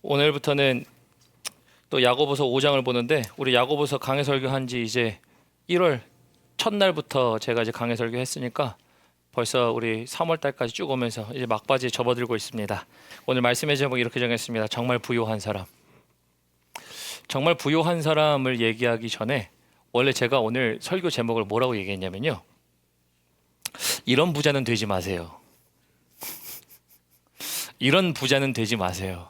오늘부터는 또 야고보서 5장을 보는데 우리 야고보서 강해 설교한 지 이제 1월 첫날부터 제가 이제 강해 설교했으니까 벌써 우리 3월 달까지 쭉 오면서 이제 막바지에 접어들고 있습니다. 오늘 말씀의 제목 이렇게 정했습니다. 정말 부요한 사람. 정말 부요한 사람을 얘기하기 전에 원래 제가 오늘 설교 제목을 뭐라고 얘기했냐면요. 이런 부자는 되지 마세요. 이런 부자는 되지 마세요.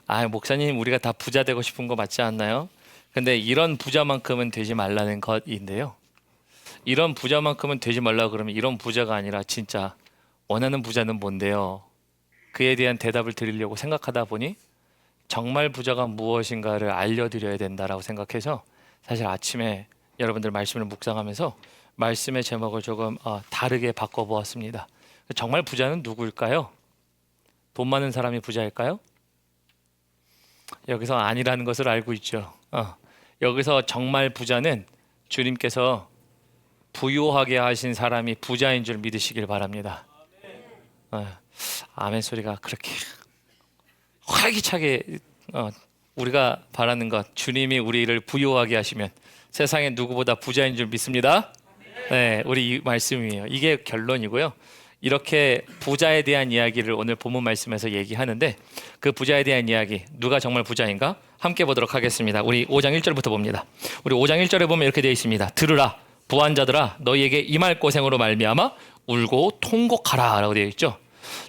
아, 목사님 우리가 다 부자 되고 싶은 거 맞지 않나요? 근데 이런 부자만큼은 되지 말라는 것인데요. 이런 부자만큼은 되지 말라고 그러면 이런 부자가 아니라 진짜 원하는 부자는 뭔데요? 그에 대한 대답을 드리려고 생각하다 보니 정말 부자가 무엇인가를 알려드려야 된다라고 생각해서 사실 아침에 여러분들 말씀을 묵상하면서 말씀의 제목을 조금 다르게 바꿔보았습니다. 정말 부자는 누구일까요? 돈 많은 사람이 부자일까요? 여기서 아니라는 것을 알고 있죠. 여기서 정말 부자는 주님께서 부요하게 하신 사람이 부자인 줄 믿으시길 바랍니다. 아멘 소리가 그렇게 활기차게 우리가 바라는 것, 주님이 우리를 부요하게 하시면 세상에 누구보다 부자인 줄 믿습니다. 네, 우리 이 말씀이에요. 이게 결론이고요. 이렇게 부자에 대한 이야기를 오늘 본문 말씀에서 얘기하는데 그 부자에 대한 이야기, 누가 정말 부자인가? 함께 보도록 하겠습니다. 우리 5장 1절부터 봅니다. 우리 5장 1절에 보면 이렇게 되어 있습니다. 들으라 부한 자들아 너희에게 임할 고생으로 말미암아 울고 통곡하라 라고 되어 있죠.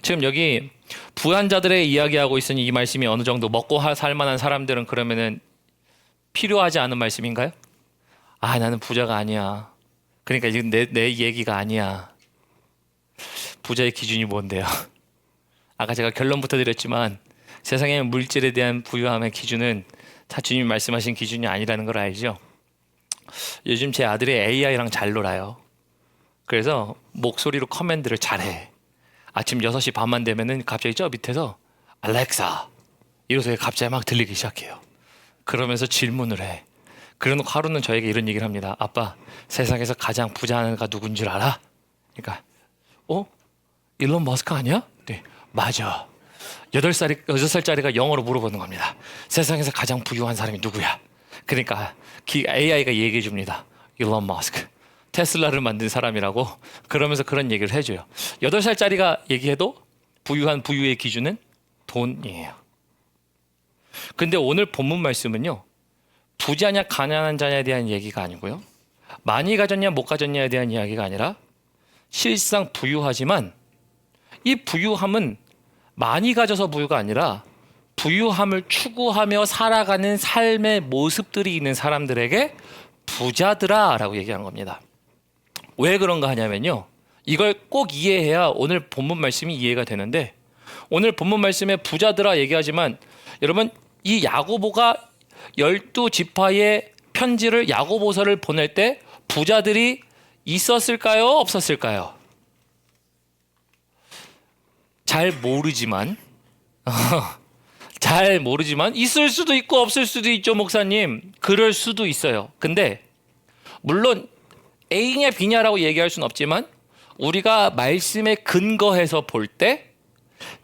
지금 여기 부한 자들의 이야기하고 있으니 이 말씀이 어느 정도 먹고 살 만한 사람들은 그러면은 필요하지 않은 말씀인가요? 아, 나는 부자가 아니야. 그러니까 이건 내 얘기가 아니야. 부자의 기준이 뭔데요? 아까 제가 결론부터 드렸지만 세상의 물질에 대한 부유함의 기준은 다 주님이 말씀하신 기준이 아니라는 걸 알죠? 요즘 제 아들이 AI랑 잘 놀아요. 그래서 목소리로 커맨드를 잘해. 아침 6시 반만 되면은 갑자기 저 밑에서 알렉사 이러면서 갑자기 막 들리기 시작해요. 그러면서 질문을 해. 그래놓고 하루는 저에게 이런 얘기를 합니다. 아빠, 세상에서 가장 부자한 애가 누군 줄 알아? 그러니까 일론 머스크 아니야? 네, 맞아. 6살짜리가 영어로 물어보는 겁니다. 세상에서 가장 부유한 사람이 누구야? 그러니까 AI가 얘기해 줍니다. 일론 머스크. 테슬라를 만든 사람이라고. 그러면서 그런 얘기를 해줘요. 8살짜리가 얘기해도 부유의 기준은 돈이에요. 근데 오늘 본문 말씀은요. 부자냐 가난한 자냐에 대한 얘기가 아니고요. 많이 가졌냐 못 가졌냐에 대한 이야기가 아니라 실상 부유하지만 이 부유함은 많이 가져서 부유가 아니라 부유함을 추구하며 살아가는 삶의 모습들이 있는 사람들에게 부자들아 라고 얘기하는 겁니다. 왜 그런가 하냐면요. 이걸 꼭 이해해야 오늘 본문 말씀이 이해가 되는데 오늘 본문 말씀에 부자들아 얘기하지만 여러분 이 야고보가 12지파의 편지를 야고보서를 보낼 때 부자들이 있었을까요? 없었을까요? 잘 모르지만 있을 수도 있고 없을 수도 있죠, 목사님. 그럴 수도 있어요. 근데 물론 A냐 B냐라고 얘기할 수는 없지만 우리가 말씀에 근거해서 볼 때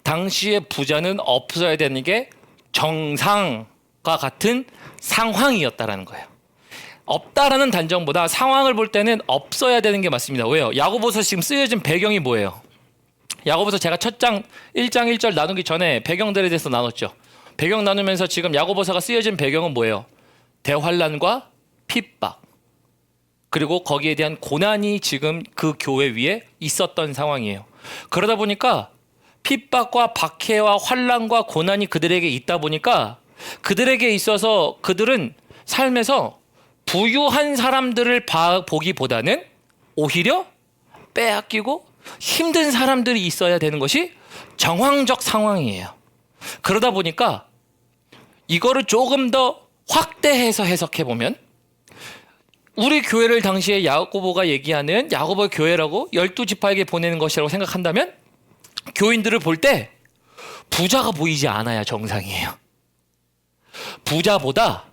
당시의 부자는 없어야 되는 게 정상과 같은 상황이었다라는 거예요. 없다라는 단정보다 상황을 볼 때는 없어야 되는 게 맞습니다. 왜요? 야고보서 지금 쓰여진 배경이 뭐예요? 야고보서 제가 첫 장 1장 1절 나누기 전에 배경들에 대해서 나눴죠. 배경 나누면서 지금 야고보서가 쓰여진 배경은 뭐예요? 대환란과 핍박 그리고 거기에 대한 고난이 지금 그 교회 위에 있었던 상황이에요. 그러다 보니까 핍박과 박해와 환란과 고난이 그들에게 있다 보니까 그들에게 있어서 그들은 삶에서 부유한 사람들을 보기보다는 오히려 빼앗기고 힘든 사람들이 있어야 되는 것이 정황적 상황이에요. 그러다 보니까 이거를 조금 더 확대해서 해석해보면 우리 교회를 당시에 야고보가 얘기하는 야고보 교회라고 12지파에게 보내는 것이라고 생각한다면 교인들을 볼 때 부자가 보이지 않아야 정상이에요. 부자보다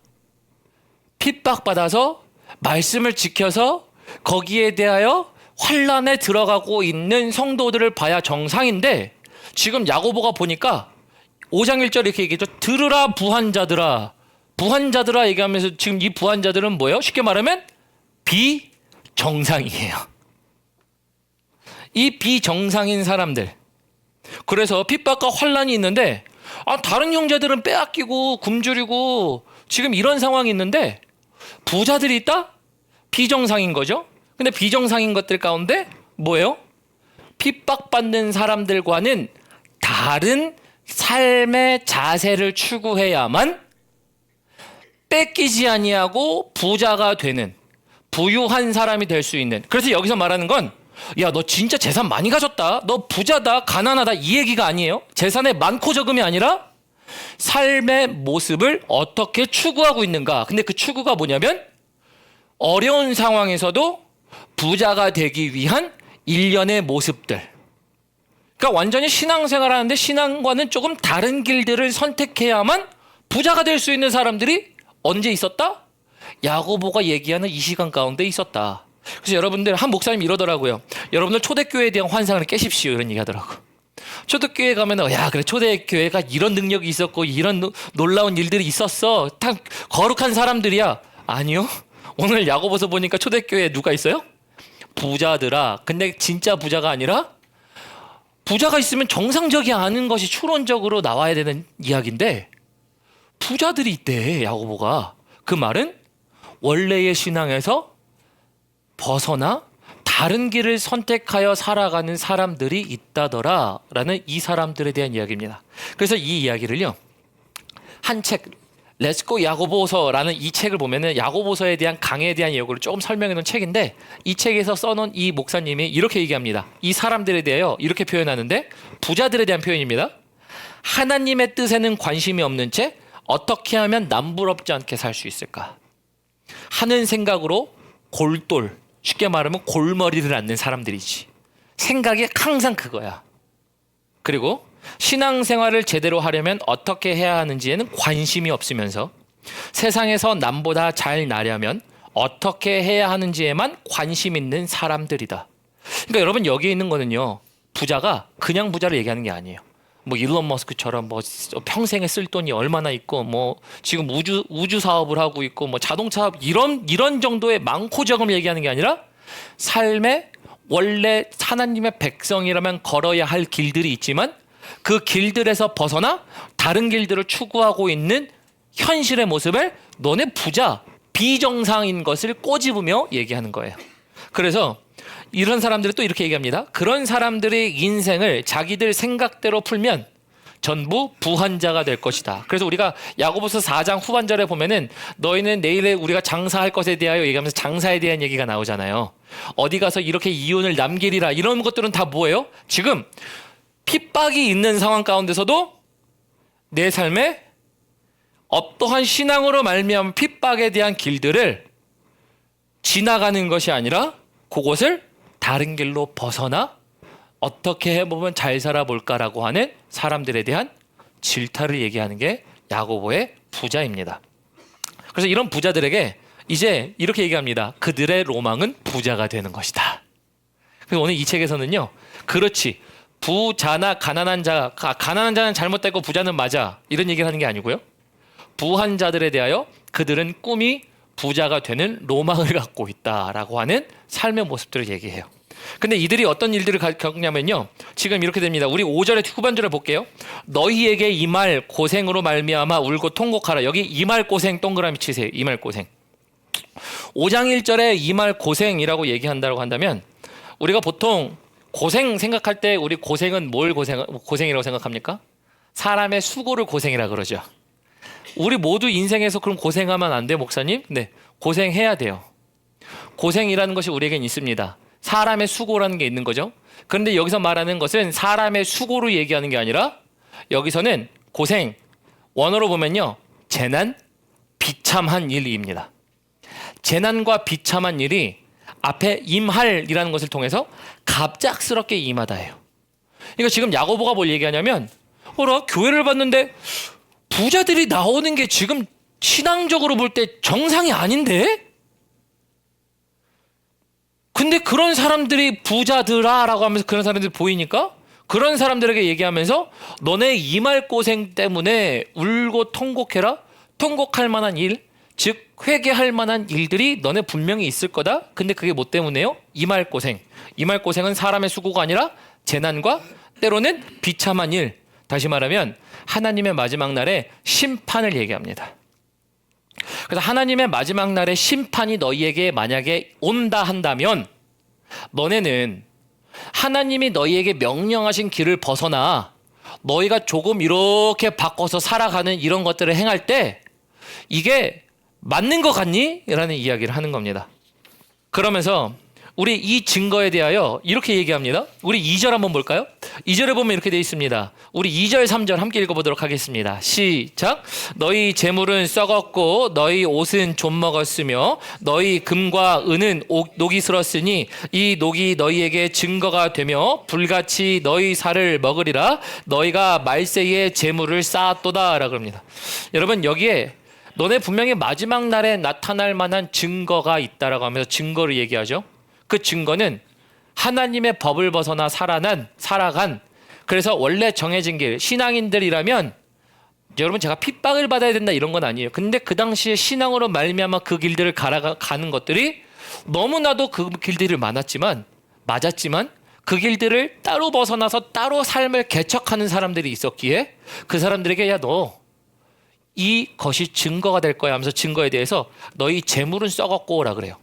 핍박받아서 말씀을 지켜서 거기에 대하여 환란에 들어가고 있는 성도들을 봐야 정상인데 지금 야고보가 보니까 5장 1절 이렇게 얘기했죠. 들으라 부한자들아. 부한자들아 얘기하면서 지금 이 부한자들은 뭐예요? 쉽게 말하면 비정상이에요. 이 비정상인 사람들. 그래서 핍박과 환란이 있는데 다른 형제들은 빼앗기고 굶주리고 지금 이런 상황이 있는데 부자들이 있다? 비정상인 거죠. 근데 비정상인 것들 가운데 뭐예요? 핍박받는 사람들과는 다른 삶의 자세를 추구해야만 뺏기지 아니하고 부자가 되는 부유한 사람이 될 수 있는. 그래서 여기서 말하는 건 야, 너 진짜 재산 많이 가졌다. 너 부자다, 가난하다 이 얘기가 아니에요. 재산의 많고 적음이 아니라 삶의 모습을 어떻게 추구하고 있는가. 근데 그 추구가 뭐냐면 어려운 상황에서도 부자가 되기 위한 일련의 모습들. 그러니까 완전히 신앙생활 하는데 신앙과는 조금 다른 길들을 선택해야만 부자가 될 수 있는 사람들이 언제 있었다? 야고보가 얘기하는 이 시간 가운데 있었다. 그래서 여러분들 한 목사님이 이러더라고요. 여러분들 초대교회에 대한 환상을 깨십시오. 이런 얘기 하더라고. 초대교회 가면 야 그래 초대교회가 이런 능력이 있었고 이런 놀라운 일들이 있었어. 다 거룩한 사람들이야. 아니요. 오늘 야고보서 보니까 초대교회에 누가 있어요? 부자들아. 근데 진짜 부자가 아니라 부자가 있으면 정상적이 않은 것이 추론적으로 나와야 되는 이야기인데 부자들이 있대. 야고보가. 그 말은 원래의 신앙에서 벗어나 다른 길을 선택하여 살아가는 사람들이 있다더라 라는 이 사람들에 대한 이야기입니다. 그래서 이 이야기를요 한 책 렛츠고 야고보서라는 이 책을 보면은 야고보서에 대한 강해에 대한 예고를 조금 설명해 놓은 책인데 이 책에서 써놓은 이 목사님이 이렇게 얘기합니다. 이 사람들에 대하여 이렇게 표현하는데 부자들에 대한 표현입니다. 하나님의 뜻에는 관심이 없는 채 어떻게 하면 남부럽지 않게 살 수 있을까 하는 생각으로 골똘, 쉽게 말하면 골머리를 앓는 사람들이지. 생각이 항상 그거야. 그리고 신앙생활을 제대로 하려면 어떻게 해야 하는지에는 관심이 없으면서 세상에서 남보다 잘 나려면 어떻게 해야 하는지에만 관심 있는 사람들이다. 그러니까 여러분 여기에 있는 거는요 부자가 그냥 부자를 얘기하는 게 아니에요. 뭐 일론 머스크처럼 뭐 평생에 쓸 돈이 얼마나 있고 뭐 지금 우주 사업을 하고 있고 뭐 자동차 사업 이런 정도의 많고 적음을 얘기하는 게 아니라 삶에 원래 하나님의 백성이라면 걸어야 할 길들이 있지만 그 길들에서 벗어나 다른 길들을 추구하고 있는 현실의 모습을 너네 부자 비정상인 것을 꼬집으며 얘기하는 거예요. 그래서 이런 사람들이 또 이렇게 얘기합니다. 그런 사람들의 인생을 자기들 생각대로 풀면 전부 부한자가 될 것이다. 그래서 우리가 야고보서 4장 후반절에 보면은 너희는 내일에 우리가 장사할 것에 대하여 얘기하면서 장사에 대한 얘기가 나오잖아요. 어디 가서 이렇게 이윤을 남기리라 이런 것들은 다 뭐예요? 지금 핍박이 있는 상황 가운데서도 내 삶에 어떠한 신앙으로 말미암은 핍박에 대한 길들을 지나가는 것이 아니라 그것을 다른 길로 벗어나 어떻게 해보면 잘 살아볼까라고 하는 사람들에 대한 질타를 얘기하는 게 야고보의 부자입니다. 그래서 이런 부자들에게 이제 이렇게 얘기합니다. 그들의 로망은 부자가 되는 것이다. 그래서 오늘 이 책에서는요. 그렇지. 부자나 가난한 자는 잘못됐고 부자는 맞아. 이런 얘기를 하는 게 아니고요. 부한 자들에 대하여 그들은 꿈이 부자가 되는 로망을 갖고 있다라고 하는 삶의 모습들을 얘기해요. 근데 이들이 어떤 일들을 겪냐면요. 지금 이렇게 됩니다. 우리 5절의 후반절을 볼게요. 너희에게 이 말 고생으로 말미암아 울고 통곡하라. 여기 이 말 고생 동그라미 치세요. 이 말 고생. 5장 1절에 이 말 고생이라고 얘기한다고 한다면 우리가 보통 고생 생각할 때 우리 고생은 뭘 고생이라고 생각합니까? 사람의 수고를 고생이라 그러죠. 우리 모두 인생에서 그럼 고생하면 안 돼, 목사님? 네, 고생해야 돼요. 고생이라는 것이 우리에겐 있습니다. 사람의 수고라는 게 있는 거죠. 그런데 여기서 말하는 것은 사람의 수고로 얘기하는 게 아니라 여기서는 고생, 원어로 보면요. 재난, 비참한 일입니다. 재난과 비참한 일이 앞에 임할이라는 것을 통해서 갑작스럽게 임하다예요. 그러니까 지금 야고보가 뭘 얘기하냐면 교회를 봤는데 부자들이 나오는 게 지금 신앙적으로 볼 때 정상이 아닌데? 근데 그런 사람들이 부자들아라고 하면서 그런 사람들이 보이니까 그런 사람들에게 얘기하면서 너네 이말고생 때문에 울고 통곡해라. 통곡할 만한 일, 즉 회개할 만한 일들이 너네 분명히 있을 거다. 근데 그게 뭐 때문에요? 이말고생. 이말고생은 사람의 수고가 아니라 재난과 때로는 비참한 일. 다시 말하면 하나님의 마지막 날에 심판을 얘기합니다. 그래서 하나님의 마지막 날에 심판이 너희에게 만약에 온다 한다면 너네는 하나님이 너희에게 명령하신 길을 벗어나 너희가 조금 이렇게 바꿔서 살아가는 이런 것들을 행할 때 이게 맞는 것 같니? 라는 이야기를 하는 겁니다. 그러면서 우리 이 증거에 대하여 이렇게 얘기합니다. 우리 2절 한번 볼까요? 2절에 보면 이렇게 되어 있습니다. 우리 2절 3절 함께 읽어보도록 하겠습니다. 시작. 너희 재물은 썩었고 너희 옷은 좀 먹었으며 너희 금과 은은 녹이 슬었으니 이 녹이 너희에게 증거가 되며 불같이 너희 살을 먹으리라. 너희가 말세에 재물을 쌓았도다 라고 합니다. 여러분 여기에 너네 분명히 마지막 날에 나타날 만한 증거가 있다라고 하면서 증거를 얘기하죠. 그 증거는 하나님의 법을 벗어나 살아간 그래서 원래 정해진 길 신앙인들이라면 여러분 제가 핍박을 받아야 된다 이런 건 아니에요. 근데 그 당시에 신앙으로 말미암아 그 길들을 가는 것들이 너무나도 그 길들이 맞았지만 그 길들을 따로 벗어나서 따로 삶을 개척하는 사람들이 있었기에 그 사람들에게 야 너 이것이 증거가 될 거야 하면서 증거에 대해서 너희 재물은 썩었고 라 그래요.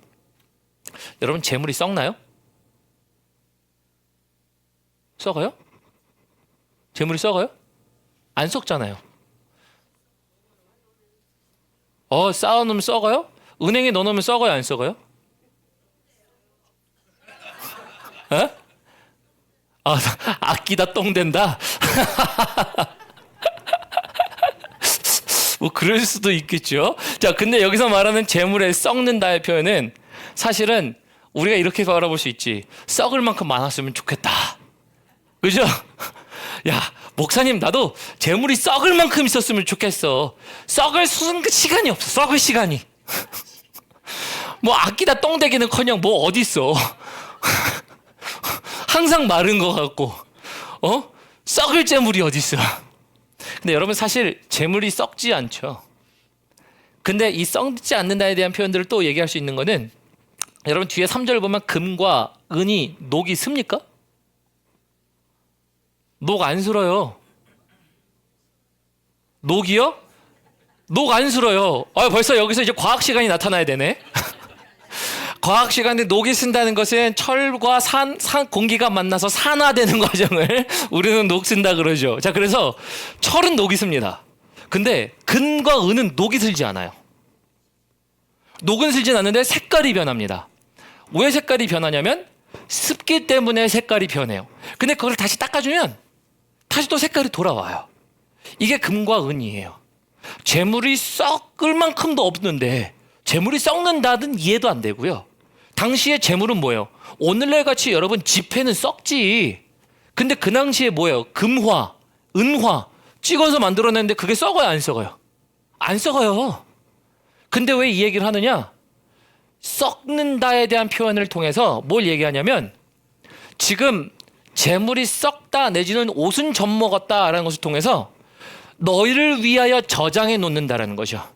여러분 재물이 썩나요? 썩어요? 재물이 썩어요? 안 썩잖아요. 쌓아놓으면 썩어요? 은행에 넣어놓으면 썩어요? 안 썩어요? 에? 아끼다 똥 된다? 뭐 그럴 수도 있겠죠. 자, 근데 여기서 말하는 재물에 썩는다의 표현은 사실은 우리가 이렇게 바라볼 수 있지. 썩을 만큼 많았으면 좋겠다. 그죠? 야, 목사님 나도 재물이 썩을 만큼 있었으면 좋겠어. 썩을 시간이 없어. 썩을 시간이. 뭐 아끼다 똥 되기는커녕 뭐 어디 있어. 항상 마른 것 같고. 썩을 재물이 어디 있어. 근데 여러분 사실 재물이 썩지 않죠. 근데 이 썩지 않는다에 대한 표현들을 또 얘기할 수 있는 거는 여러분 뒤에 3절 보면 금과 은이 녹이 씁니까? 녹 안 슬어요. 녹이요? 녹 안 슬어요. 벌써 여기서 이제 과학 시간이 나타나야 되네. 과학 시간에 녹이 쓴다는 것은 철과 공기가 만나서 산화되는 과정을 우리는 녹 쓴다 그러죠. 자, 그래서 철은 녹이 씁니다. 근데 금과 은은 녹이 슬지 않아요. 녹은 슬진 않는데 색깔이 변합니다. 왜 색깔이 변하냐면 습기 때문에 색깔이 변해요. 근데 그걸 다시 닦아주면 다시 또 색깔이 돌아와요. 이게 금과 은이에요. 재물이 썩을 만큼도 없는데 재물이 썩는다든 이해도 안 되고요. 당시에 재물은 뭐예요? 오늘날 같이 여러분 지폐는 썩지. 근데 그 당시에 뭐예요? 금화, 은화 찍어서 만들어냈는데 그게 썩어요? 안 썩어요? 안 썩어요. 근데 왜 이 얘기를 하느냐? 썩는다에 대한 표현을 통해서 뭘 얘기하냐면 지금 재물이 썩다 내지는 옷은 젖먹었다라는 것을 통해서 너희를 위하여 저장해 놓는다라는 거죠.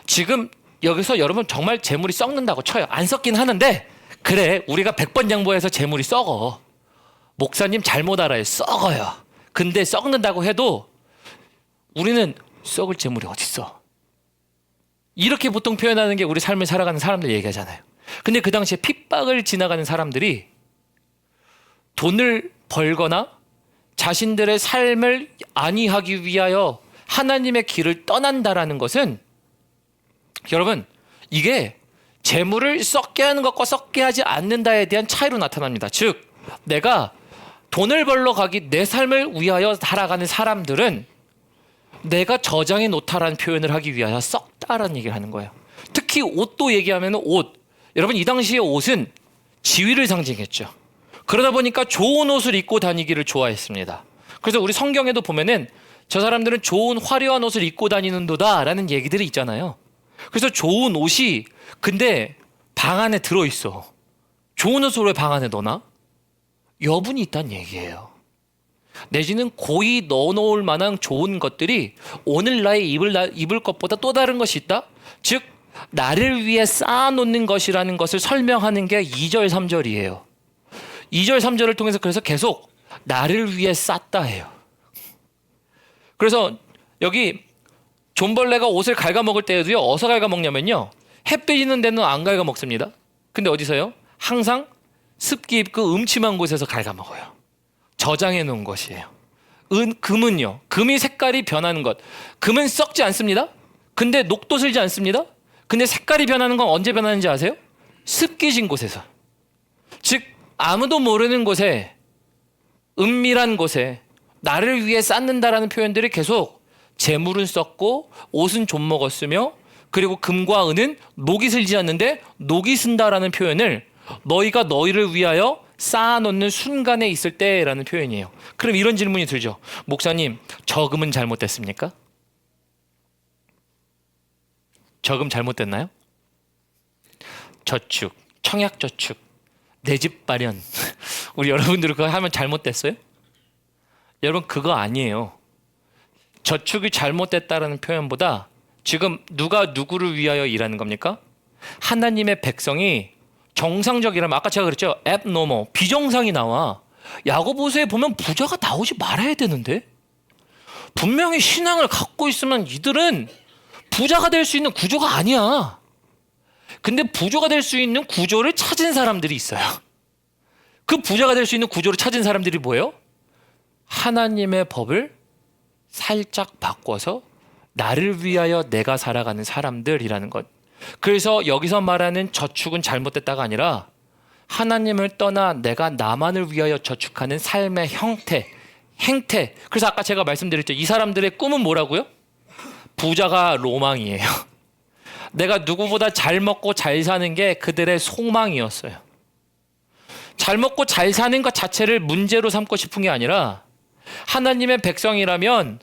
지금 여기서 여러분 정말 재물이 썩는다고 쳐요. 안 썩긴 하는데 그래 우리가 100번 양보해서 재물이 썩어. 목사님 잘못 알아요. 썩어요. 근데 썩는다고 해도 우리는 썩을 재물이 어딨어. 이렇게 보통 표현하는 게 우리 삶을 살아가는 사람들 얘기하잖아요. 근데 그 당시에 핍박을 지나가는 사람들이 돈을 벌거나 자신들의 삶을 안위하기 위하여 하나님의 길을 떠난다라는 것은 여러분 이게 재물을 썩게 하는 것과 썩게 하지 않는다에 대한 차이로 나타납니다. 즉 내가 돈을 벌러 가기 내 삶을 위하여 살아가는 사람들은 내가 저장해 놓다라는 표현을 하기 위하여 썩다라는 얘기를 하는 거예요. 특히 옷도 얘기하면 옷. 여러분 이 당시의 옷은 지위를 상징했죠. 그러다 보니까 좋은 옷을 입고 다니기를 좋아했습니다. 그래서 우리 성경에도 보면은 저 사람들은 좋은 화려한 옷을 입고 다니는도다라는 얘기들이 있잖아요. 그래서 좋은 옷이 근데 방 안에 들어있어. 좋은 옷을 왜 방 안에 넣나? 여분이 있다는 얘기예요. 내지는 고이 넣어놓을 만한 좋은 것들이 오늘날 입을 것보다 또 다른 것이 있다. 즉 나를 위해 쌓아놓는 것이라는 것을 설명하는 게 2절 3절이에요. 2절 3절을 통해서 그래서 계속 나를 위해 쌌다 해요. 그래서 여기 존벌레가 옷을 갉아먹을 때에도요, 어디서 갉아먹냐면요, 햇빛 있는 데는 안 갉아먹습니다. 근데 어디서요? 항상 습기 있고 음침한 곳에서 갉아먹어요. 저장해 놓은 것이에요. 금은요, 금이 색깔이 변하는 것, 금은 썩지 않습니다. 근데 녹도 슬지 않습니다. 근데 색깔이 변하는 건 언제 변하는지 아세요? 습기진 곳에서. 즉 아무도 모르는 곳에, 은밀한 곳에 나를 위해 쌓는다라는 표현들이 계속 재물은 썩고 옷은 좀 먹었으며, 그리고 금과 은은 녹이 슬지 않는데 녹이 쓴다라는 표현을 너희가 너희를 위하여 쌓아놓는 순간에 있을 때라는 표현이에요. 그럼 이런 질문이 들죠. 목사님, 저금은 잘못됐습니까? 저금 잘못됐나요? 저축, 청약저축, 내 집 마련 우리 여러분들 그거 하면 잘못됐어요? 여러분 그거 아니에요. 저축이 잘못됐다라는 표현보다 지금 누가 누구를 위하여 일하는 겁니까? 하나님의 백성이 정상적이라면, 아까 제가 그랬죠, abnormal, 비정상이 나와. 야고보서에 보면 부자가 나오지 말아야 되는데, 분명히 신앙을 갖고 있으면 이들은 부자가 될 수 있는 구조가 아니야. 근데 부자가 될 수 있는 구조를 찾은 사람들이 있어요. 그 부자가 될 수 있는 구조를 찾은 사람들이 뭐예요? 하나님의 법을 살짝 바꿔서 나를 위하여 내가 살아가는 사람들이라는 것. 그래서 여기서 말하는 저축은 잘못됐다가 아니라 하나님을 떠나 내가 나만을 위하여 저축하는 삶의 형태, 행태. 그래서 아까 제가 말씀드렸죠. 이 사람들의 꿈은 뭐라고요? 부자가 로망이에요. 내가 누구보다 잘 먹고 잘 사는 게 그들의 소망이었어요. 잘 먹고 잘 사는 것 자체를 문제로 삼고 싶은 게 아니라, 하나님의 백성이라면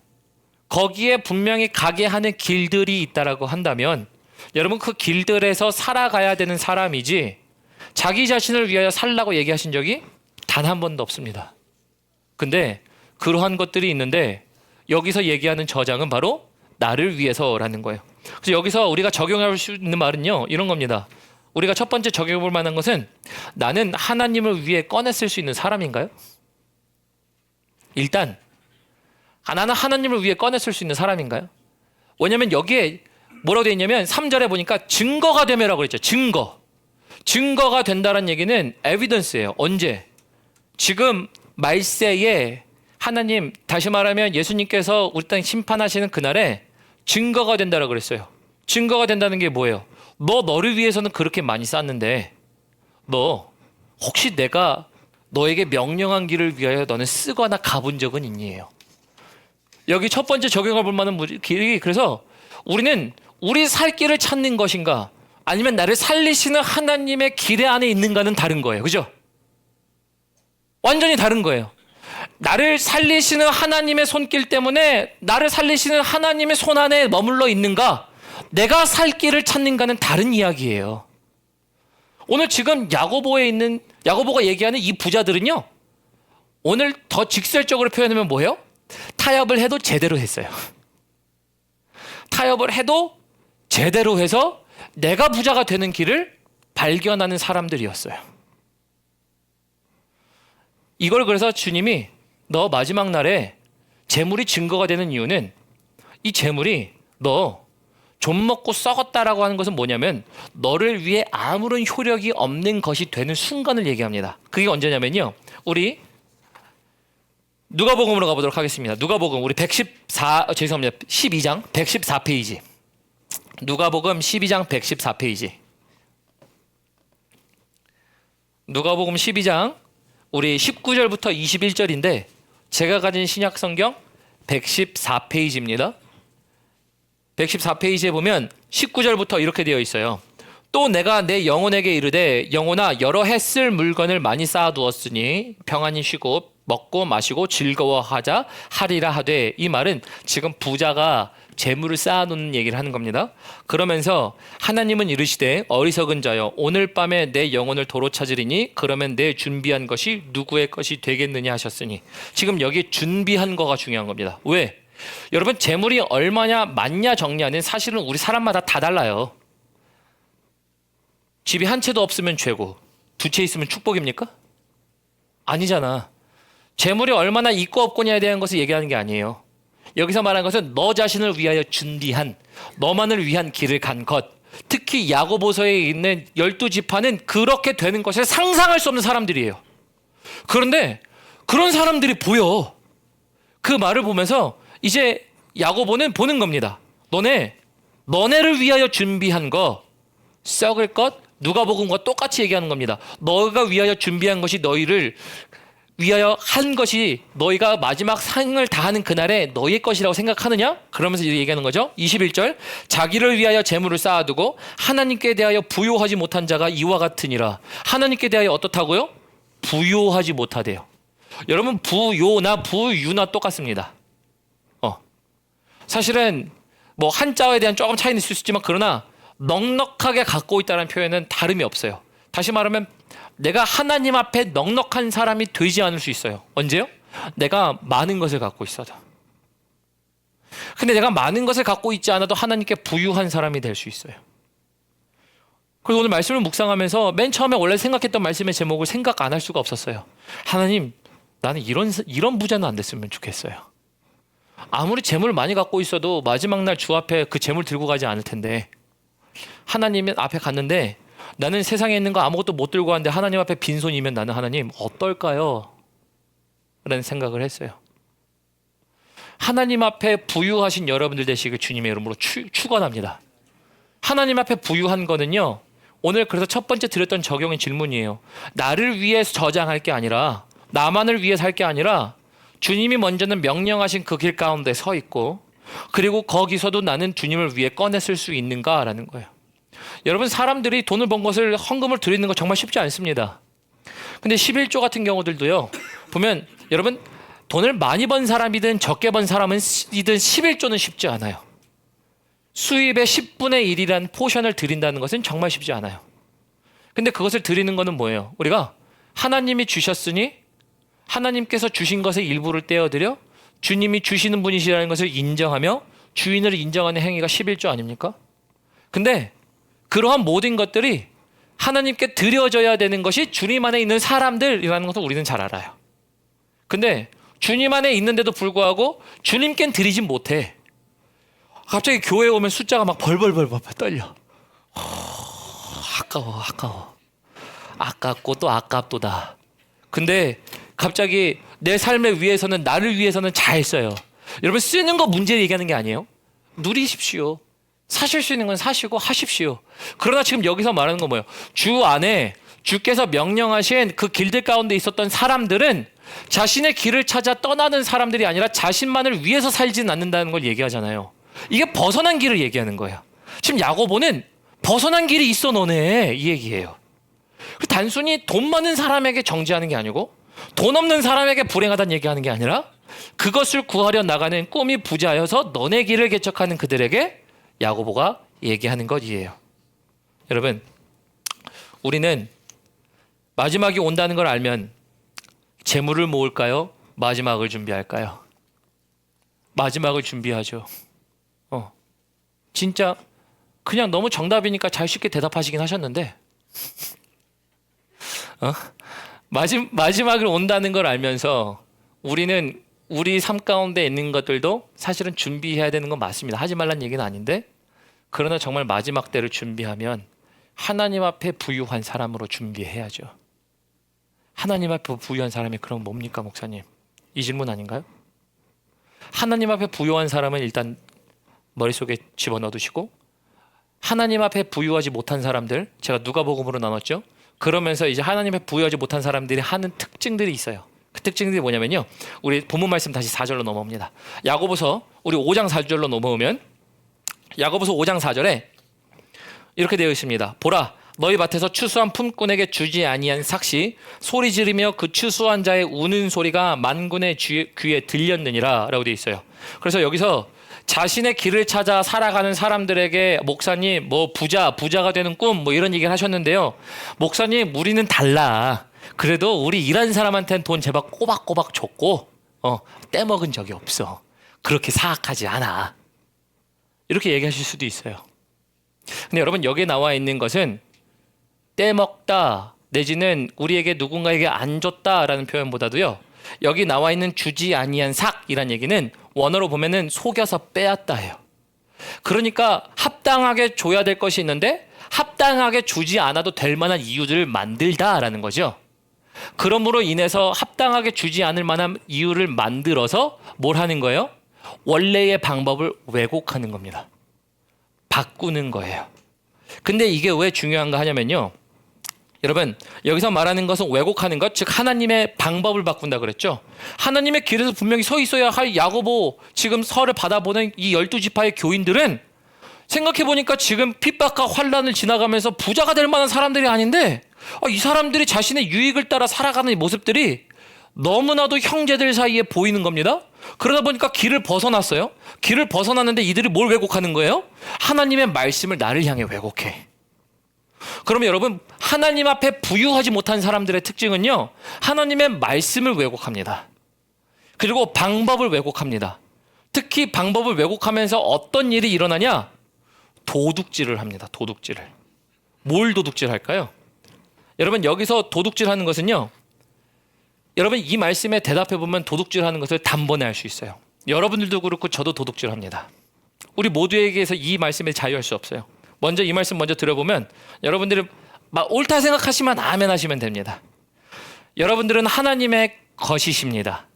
거기에 분명히 가게 하는 길들이 있다라고 한다면, 여러분 그 길들에서 살아가야 되는 사람이지 자기 자신을 위하여 살라고 얘기하신 적이 단 한 번도 없습니다. 근데 그러한 것들이 있는데 여기서 얘기하는 저장은 바로 나를 위해서라는 거예요. 그래서 여기서 우리가 적용할 수 있는 말은요, 이런 겁니다. 우리가 첫 번째 적용해 볼 만한 것은, 나는 하나님을 위해 꺼내 쓸 수 있는 사람인가요? 일단 나는 하나님을 위해 꺼내 쓸 수 있는 사람인가요? 왜냐면 여기에 뭐라고 되어 있냐면 3절에 보니까 증거가 되며라고 그랬죠. 증거가 된다는 얘기는 에비던스예요. 언제? 지금 말세에 하나님, 다시 말하면 예수님께서 우리 땅 심판하시는 그날에 증거가 된다라고 그랬어요. 증거가 된다는 게 뭐예요? 너를 위해서는 그렇게 많이 쌓는데 너 혹시 내가 너에게 명령한 길을 위하여 너는 쓰거나 가본 적은 있니에요. 여기 첫 번째 적용해 볼 만한 길이, 그래서 우리는 우리 살 길을 찾는 것인가, 아니면 나를 살리시는 하나님의 길에 안에 있는가는 다른 거예요. 그죠? 완전히 다른 거예요. 나를 살리시는 하나님의 손길 때문에 나를 살리시는 하나님의 손 안에 머물러 있는가, 내가 살 길을 찾는가는 다른 이야기예요. 오늘 지금 야고보가 얘기하는 이 부자들은요, 오늘 더 직설적으로 표현하면 뭐예요? 타협을 해도 제대로 했어요. 타협을 해도 제대로 해서 내가 부자가 되는 길을 발견하는 사람들이었어요. 이걸 그래서 주님이 너 마지막 날에 재물이 증거가 되는 이유는, 이 재물이 너 좀 먹고 썩었다라고 하는 것은 뭐냐면 너를 위해 아무런 효력이 없는 것이 되는 순간을 얘기합니다. 그게 언제냐면요, 우리 누가복음으로 가보도록 하겠습니다. 누가복음 우리 12장 114페이지. 누가복음 12장 114페이지. 누가복음 12장 우리 19절부터 21절인데 제가 가진 신약 성경 114페이지입니다. 114페이지에 보면 19절부터 이렇게 되어 있어요. 또 내가 내 영혼에게 이르되 영혼아 여러 해 쓸 물건을 많이 쌓아두었으니 평안히 쉬고 먹고 마시고 즐거워하자 하리라 하되. 이 말은 지금 부자가 재물을 쌓아놓는 얘기를 하는 겁니다. 그러면서 하나님은 이르시되 어리석은 자여 오늘 밤에 내 영혼을 도로 찾으리니 그러면 내 준비한 것이 누구의 것이 되겠느냐 하셨으니, 지금 여기 준비한 거가 중요한 겁니다. 왜? 여러분, 재물이 얼마냐 많냐 적냐는 사실은 우리 사람마다 다 달라요. 집이 한 채도 없으면 죄고 두 채 있으면 축복입니까? 아니잖아. 재물이 얼마나 있고 없고냐에 대한 것을 얘기하는 게 아니에요. 여기서 말하는 것은 너 자신을 위하여 준비한, 너만을 위한 길을 간 것. 특히 야고보서에 있는 12지파는 그렇게 되는 것을 상상할 수 없는 사람들이에요. 그런데 그런 사람들이 보여. 그 말을 보면서 이제 야고보는 보는 겁니다. 너네를 위하여 준비한 거, 썩을 것, 누가복음과 똑같이 얘기하는 겁니다. 너가 위하여 준비한 것이 너희를 위하여 한 것이 너희가 마지막 상을 다하는 그날에 너희의 것이라고 생각하느냐? 그러면서 얘기하는 거죠. 21절, 자기를 위하여 재물을 쌓아두고 하나님께 대하여 부요하지 못한 자가 이와 같으니라. 하나님께 대하여 어떻다고요? 부요하지 못하대요. 여러분, 부요나 부유나 똑같습니다. 사실은 뭐 한자어에 대한 조금 차이는 있을 수 있지만, 그러나 넉넉하게 갖고 있다는 표현은 다름이 없어요. 다시 말하면 내가 하나님 앞에 넉넉한 사람이 되지 않을 수 있어요. 언제요? 내가 많은 것을 갖고 있어도. 근데 내가 많은 것을 갖고 있지 않아도 하나님께 부유한 사람이 될 수 있어요. 그래서 오늘 말씀을 묵상하면서 맨 처음에 원래 생각했던 말씀의 제목을 생각 안 할 수가 없었어요. 하나님, 나는 이런 부자는 안 됐으면 좋겠어요. 아무리 재물을 많이 갖고 있어도 마지막 날 주 앞에 그 재물 들고 가지 않을 텐데, 하나님 앞에 갔는데 나는 세상에 있는 거 아무것도 못 들고 왔는데 하나님 앞에 빈손이면 나는 하나님 어떨까요? 라는 생각을 했어요. 하나님 앞에 부유하신 여러분들 되시길 주님의 이름으로 축원합니다. 하나님 앞에 부유한 거는요, 오늘 그래서 첫 번째 드렸던 적용의 질문이에요. 나를 위해서 저장할 게 아니라, 나만을 위해 살 게 아니라 주님이 먼저는 명령하신 그 길 가운데 서 있고, 그리고 거기서도 나는 주님을 위해 꺼내 쓸 수 있는가라는 거예요. 여러분, 사람들이 돈을 번 것을 헌금을 드리는 거 정말 쉽지 않습니다. 근데 11조 같은 경우들도요, 보면 여러분, 돈을 많이 번 사람이든 적게 번 사람이든 11조는 쉽지 않아요. 수입의 10분의 1이라는 포션을 드린다는 것은 정말 쉽지 않아요. 근데 그것을 드리는 것은 뭐예요? 우리가 하나님이 주셨으니 하나님께서 주신 것의 일부를 떼어드려 주님이 주시는 분이시라는 것을 인정하며 주인을 인정하는 행위가 11조 아닙니까? 근데 그러한 모든 것들이 하나님께 드려져야 되는 것이 주님 안에 있는 사람들이라는 것을 우리는 잘 알아요. 근데 주님 안에 있는데도 불구하고 주님께는 드리진 못해. 갑자기 교회에 오면 숫자가 막 벌벌벌 떨려. 아까워. 아깝고 또 아깝도다. 근데 갑자기 내 삶을 위해서는, 나를 위해서는 잘 써요. 여러분, 쓰는 거 문제 얘기하는 게 아니에요. 누리십시오. 사실 수 있는 건 사시고 하십시오. 그러나 지금 여기서 말하는 건 뭐예요? 주 안에 주께서 명령하신 그 길들 가운데 있었던 사람들은 자신의 길을 찾아 떠나는 사람들이 아니라 자신만을 위해서 살지는 않는다는 걸 얘기하잖아요. 이게 벗어난 길을 얘기하는 거예요. 지금 야고보는 벗어난 길이 있어 너네, 이 얘기예요. 단순히 돈 많은 사람에게 정죄하는 게 아니고 돈 없는 사람에게 불행하다는 얘기하는 게 아니라 그것을 구하려 나가는 꿈이 부자여서 너네 길을 개척하는 그들에게 야고보가 얘기하는 것이에요. 여러분, 우리는 마지막이 온다는 걸 알면 재물을 모을까요? 마지막을 준비할까요? 마지막을 준비하죠. 진짜 그냥 너무 정답이니까 잘 쉽게 대답하시긴 하셨는데 마지막을 온다는 걸 알면서 우리는 우리 삶 가운데 있는 것들도 사실은 준비해야 되는 건 맞습니다. 하지 말란 얘기는 아닌데, 그러나 정말 마지막 때를 준비하면 하나님 앞에 부유한 사람으로 준비해야죠. 하나님 앞에 부유한 사람이 그럼 뭡니까, 목사님? 이 질문 아닌가요? 하나님 앞에 부유한 사람은 일단 머릿속에 집어넣으시고, 하나님 앞에 부유하지 못한 사람들, 제가 누가복음으로 나눴죠. 그러면서 이제 하나님 앞에 부유하지 못한 사람들이 하는 특징들이 있어요. 그 특징들이 뭐냐면요, 우리 본문 말씀 다시 4절로 넘어옵니다. 야고보서 우리 5장 4절로 넘어오면 야고보서 5장 4절에 이렇게 되어 있습니다. 보라, 너희 밭에서 추수한 품꾼에게 주지 아니한 삭시 소리 지르며 그 추수한 자의 우는 소리가 만군의 귀에 들렸느니라 라고 되어 있어요. 그래서 여기서 자신의 길을 찾아 살아가는 사람들에게 목사님 뭐 부자가 되는 꿈 뭐 이런 얘기를 하셨는데요. 목사님 우리는 달라. 그래도 우리 일하는 사람한테는 돈 제발 꼬박꼬박 줬고 떼먹은 적이 없어. 그렇게 사악하지 않아. 이렇게 얘기하실 수도 있어요. 근데 여러분 여기에 나와 있는 것은 떼먹다 내지는 우리에게 누군가에게 안 줬다라는 표현보다도요. 여기 나와 있는 주지 아니한 삭이란 얘기는 원어로 보면은 속여서 빼앗다예요. 그러니까 합당하게 줘야 될 것이 있는데 합당하게 주지 않아도 될 만한 이유들을 만들다라는 거죠. 그러므로 인해서 합당하게 주지 않을 만한 이유를 만들어서 뭘 하는 거예요? 원래의 방법을 왜곡하는 겁니다. 바꾸는 거예요. 근데 이게 왜 중요한가 하냐면요. 여러분 여기서 말하는 것은 왜곡하는 것, 즉 하나님의 방법을 바꾼다 그랬죠. 하나님의 길에서 분명히 서 있어야 할 야고보 지금 서를 받아보는 이 12지파의 교인들은 생각해보니까 지금 핍박과 환란을 지나가면서 부자가 될 만한 사람들이 아닌데 이 사람들이 자신의 유익을 따라 살아가는 이 모습들이 너무나도 형제들 사이에 보이는 겁니다. 그러다 보니까 길을 벗어났어요. 길을 벗어났는데 이들이 뭘 왜곡하는 거예요? 하나님의 말씀을 나를 향해 왜곡해. 그러면 여러분 하나님 앞에 부유하지 못한 사람들의 특징은요. 하나님의 말씀을 왜곡합니다. 그리고 방법을 왜곡합니다. 특히 방법을 왜곡하면서 어떤 일이 일어나냐? 도둑질을 합니다. 도둑질을. 뭘 도둑질할까요? 여러분 여기서 도둑질하는 것은요. 여러분 이 말씀에 대답해 보면 도둑질하는 것을 단번에 알 수 있어요. 여러분들도 그렇고 저도 도둑질합니다. 우리 모두에게서 이 말씀에 자유할 수 없어요. 먼저 이 말씀 먼저 들어보면 여러분들이 막 옳다 생각하시면 아멘 하시면 됩니다. 여러분들은 하나님의 것이십니다.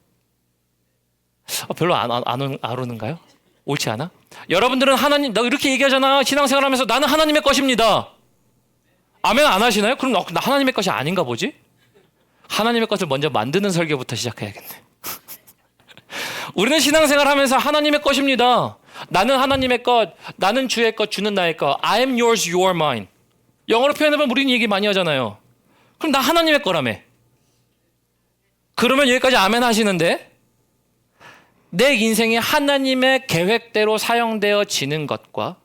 별로 안 오는가요? 옳지 않아? 여러분들은 하나님, 나 이렇게 얘기하잖아. 신앙생활하면서 나는 하나님의 것입니다. 아멘 안 하시나요? 그럼 나 하나님의 것이 아닌가 보지? 하나님의 것을 먼저 만드는 설교부터 시작해야겠네. 우리는 신앙생활하면서 하나님의 것입니다. 나는 하나님의 것, 나는 주의 것, 주는 나의 것. I am yours, you are mine. 영어로 표현하면 우리는 얘기 많이 하잖아요. 그럼 나 하나님의 거라며. 그러면 여기까지 아멘 하시는데 내 인생이 하나님의 계획대로 사용되어지는 것과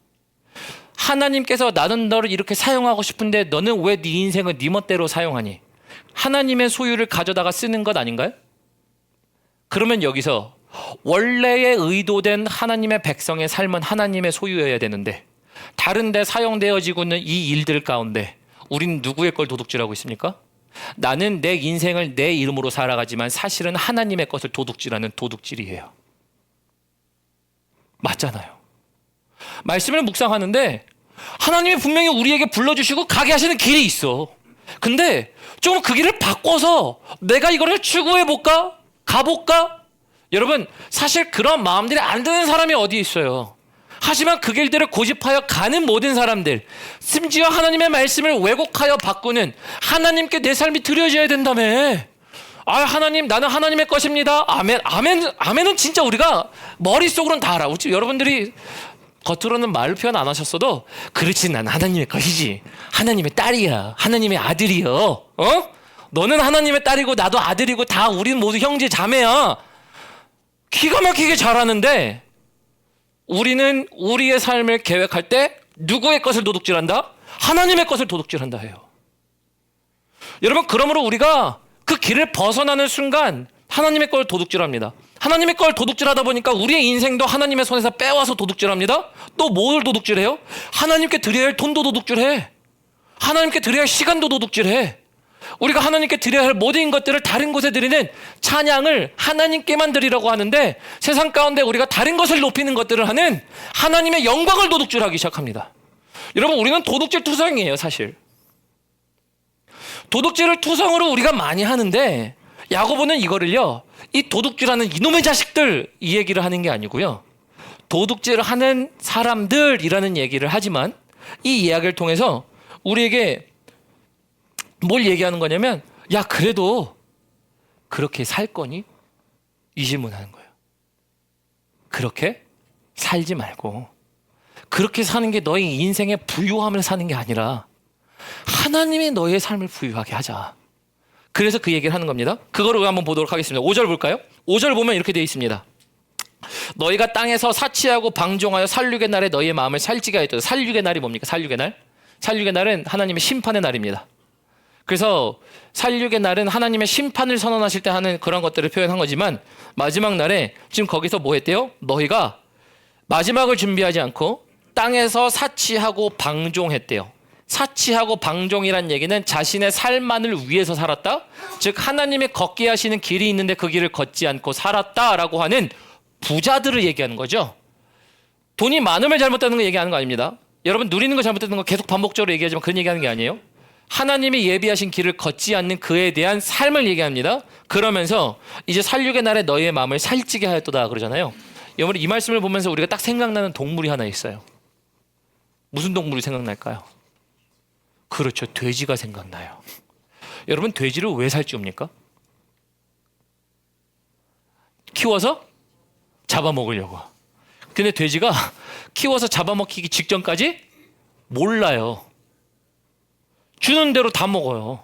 하나님께서 나는 너를 이렇게 사용하고 싶은데 너는 왜 네 인생을 네 멋대로 사용하니? 하나님의 소유를 가져다가 쓰는 것 아닌가요? 그러면 여기서 원래의 의도된 하나님의 백성의 삶은 하나님의 소유여야 되는데 다른 데 사용되어지고 있는 이 일들 가운데 우리는 누구의 걸 도둑질하고 있습니까? 나는 내 인생을 내 이름으로 살아가지만 사실은 하나님의 것을 도둑질하는 도둑질이에요. 맞잖아요. 말씀을 묵상하는데 하나님이 분명히 우리에게 불러주시고 가게 하시는 길이 있어. 근데 좀 그 길을 바꿔서 내가 이거를 추구해볼까? 가볼까? 여러분 사실 그런 마음들이 안 드는 사람이 어디 있어요. 하지만 그 길들을 고집하여 가는 모든 사람들, 심지어 하나님의 말씀을 왜곡하여 바꾸는, 하나님께 내 삶이 드려져야 된다며. 하나님 나는 하나님의 것입니다. 아멘. 아멘은 진짜 우리가 머릿속으로는 다 알아. 여러분들이 겉으로는 말로 표현 안 하셨어도 그렇지, 난 하나님의 것이지, 하나님의 딸이야, 하나님의 아들이요. 너는 하나님의 딸이고 나도 아들이고 다 우리는 모두 형제 자매야. 기가 막히게 잘하는데 우리는 우리의 삶을 계획할 때 누구의 것을 도둑질한다? 하나님의 것을 도둑질한다 해요. 여러분 그러므로 우리가 그 길을 벗어나는 순간 하나님의 걸 도둑질합니다. 하나님의 걸 도둑질하다 보니까 우리의 인생도 하나님의 손에서 빼와서 도둑질합니다. 또 뭘 도둑질해요? 하나님께 드려야 할 돈도 도둑질해. 하나님께 드려야 할 시간도 도둑질해. 우리가 하나님께 드려야 할 모든 것들을 다른 곳에 드리는 찬양을 하나님께만 드리라고 하는데 세상 가운데 우리가 다른 것을 높이는 것들을 하는 하나님의 영광을 도둑질하기 시작합니다. 여러분 우리는 도둑질 투성이에요. 사실 도둑질을 투성으로 우리가 많이 하는데 야고보는 이거를요, 이 도둑질하는 이놈의 자식들 이 얘기를 하는 게 아니고요, 도둑질을 하는 사람들이라는 얘기를 하지만 이 이야기를 통해서 우리에게 뭘 얘기하는 거냐면, 야 그래도 그렇게 살 거니? 이 질문하는 거예요. 그렇게 살지 말고 그렇게 사는 게 너의 인생의 부유함을 사는 게 아니라 하나님이 너의 삶을 부유하게 하자. 그래서 그 얘기를 하는 겁니다. 그거를 한번 보도록 하겠습니다. 5절 볼까요? 5절 보면 이렇게 되어 있습니다. 너희가 땅에서 사치하고 방종하여 살육의 날에 너희의 마음을 살찌게 하였다. 살육의 날이 뭡니까? 살육의 날? 살육의 날은 하나님의 심판의 날입니다. 그래서 살육의 날은 하나님의 심판을 선언하실 때 하는 그런 것들을 표현한 거지만 마지막 날에 지금 거기서 뭐 했대요? 너희가 마지막을 준비하지 않고 땅에서 사치하고 방종했대요. 사치하고 방종이란 얘기는 자신의 삶만을 위해서 살았다. 즉 하나님의 걷게 하시는 길이 있는데 그 길을 걷지 않고 살았다라고 하는 부자들을 얘기하는 거죠. 돈이 많으면 잘못되는 거 얘기하는 거 아닙니다. 여러분 누리는 거 잘못되는 거 계속 반복적으로 얘기하지만 그런 얘기하는 게 아니에요. 하나님이 예비하신 길을 걷지 않는 그에 대한 삶을 얘기합니다. 그러면서 이제 살육의 날에 너희의 마음을 살찌게 하였도다 그러잖아요. 여러분 이 말씀을 보면서 우리가 딱 생각나는 동물이 하나 있어요. 무슨 동물이 생각날까요? 그렇죠. 돼지가 생각나요. 여러분 돼지를 왜 살찌웁니까? 키워서 잡아먹으려고. 근데 돼지가 키워서 잡아먹히기 직전까지 몰라요. 주는 대로 다 먹어요.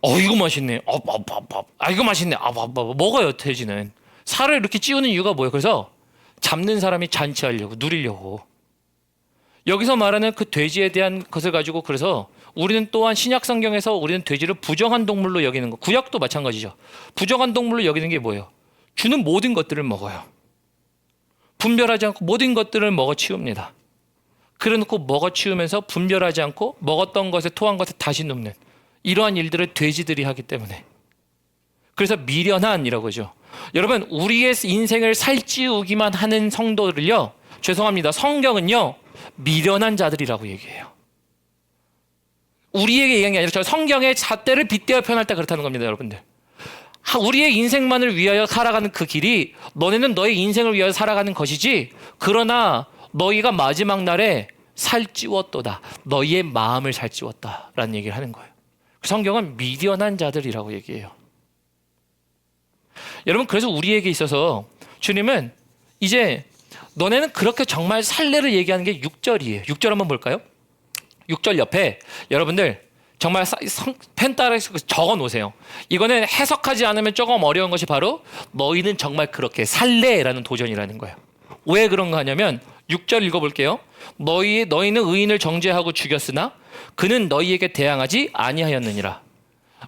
이거 맛있네. 이거 맛있네. 먹어요 돼지는. 살을 이렇게 찌우는 이유가 뭐예요? 그래서 잡는 사람이 잔치하려고 누리려고. 여기서 말하는 그 돼지에 대한 것을 가지고 그래서 우리는 또한 신약 성경에서 우리는 돼지를 부정한 동물로 여기는 거. 구약도 마찬가지죠. 부정한 동물로 여기는 게 뭐예요? 주는 모든 것들을 먹어요. 분별하지 않고 모든 것들을 먹어치웁니다. 그래놓고 먹어치우면서 분별하지 않고 먹었던 것에 토한 것에 다시 눕는 이러한 일들을 돼지들이 하기 때문에. 그래서 미련한이라고 하죠. 여러분 우리의 인생을 살찌우기만 하는 성도들을요. 죄송합니다. 성경은요. 미련한 자들이라고 얘기해요. 우리에게 얘기한 게 아니라 저 성경의 잣대를 빗대어 표현할 때 그렇다는 겁니다. 여러분들. 우리의 인생만을 위하여 살아가는 그 길이 너네는 너의 인생을 위하여 살아가는 것이지 그러나 너희가 마지막 날에 살찌웠도다. 너희의 마음을 살찌웠다 라는 얘기를 하는 거예요. 성경은 미련한 자들이라고 얘기해요. 여러분 그래서 우리에게 있어서 주님은 이제 너네는 그렇게 정말 살래를 얘기하는 게 6절이에요. 6절 한번 볼까요? 6절 옆에 여러분들 정말 펜 따라서 적어 놓으세요. 이거는 해석하지 않으면 조금 어려운 것이 바로 너희는 정말 그렇게 살래라는 도전이라는 거예요. 왜 그런가 하냐면 6절 읽어볼게요. 너희는 의인을 정죄하고 죽였으나 그는 너희에게 대항하지 아니하였느니라.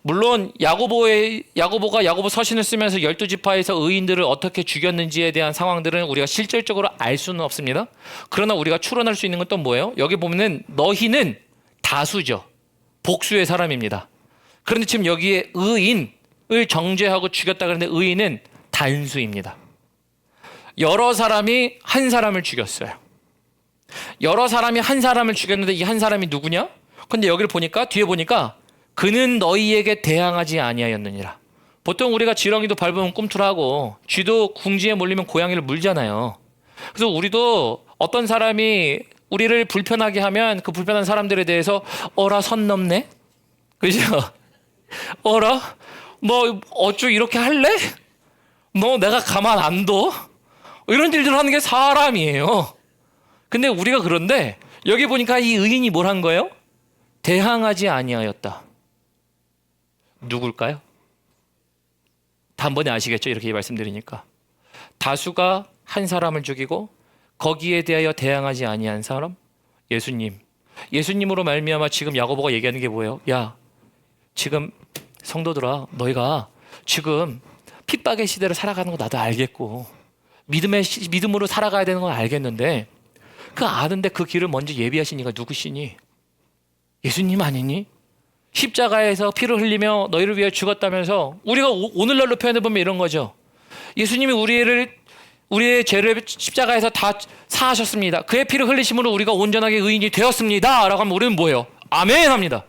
물론 야고보가 야고보 서신을 쓰면서 12지파에서 의인들을 어떻게 죽였는지에 대한 상황들은 우리가 실질적으로 알 수는 없습니다. 그러나 우리가 추론할 수 있는 건 또 뭐예요? 여기 보면은 너희는 다수죠. 복수의 사람입니다. 그런데 지금 여기에 의인을 정죄하고 죽였다 그러는데 의인은 단수입니다. 여러 사람이 한 사람을 죽였어요. 여러 사람이 한 사람을 죽였는데 이 한 사람이 누구냐? 근데 여기를 보니까 뒤에 보니까 그는 너희에게 대항하지 아니하였느니라. 보통 우리가 지렁이도 밟으면 꿈틀하고 쥐도 궁지에 몰리면 고양이를 물잖아요. 그래서 우리도 어떤 사람이 우리를 불편하게 하면 그 불편한 사람들에 대해서 어라 선 넘네? 그죠? 어라? 너 어쭈 이렇게 할래? 너 내가 가만 안 둬? 이런 일들을 하는 게 사람이에요. 근데 우리가 그런데 여기 보니까 이 의인이 뭘 한 거예요? 대항하지 아니하였다. 누굴까요? 단번에 아시겠죠? 이렇게 말씀드리니까. 다수가 한 사람을 죽이고 거기에 대하여 대항하지 아니한 사람? 예수님. 예수님으로 말미암아 지금 야고보가 얘기하는 게 뭐예요? 야, 지금 성도들아, 너희가 지금 핍박의 시대를 살아가는 거 나도 알겠고 믿음으로 살아가야 되는 건 알겠는데 그 아는데 그 길을 먼저 예비하신 이가 누구시니? 예수님 아니니? 십자가에서 피를 흘리며 너희를 위해 죽었다면서 우리가 오늘날로 표현해보면 이런 거죠. 예수님이 우리의 죄를 십자가에서 다 사하셨습니다. 그의 피를 흘리심으로 우리가 온전하게 의인이 되었습니다 라고 하면 우리는 뭐예요? 아멘 합니다.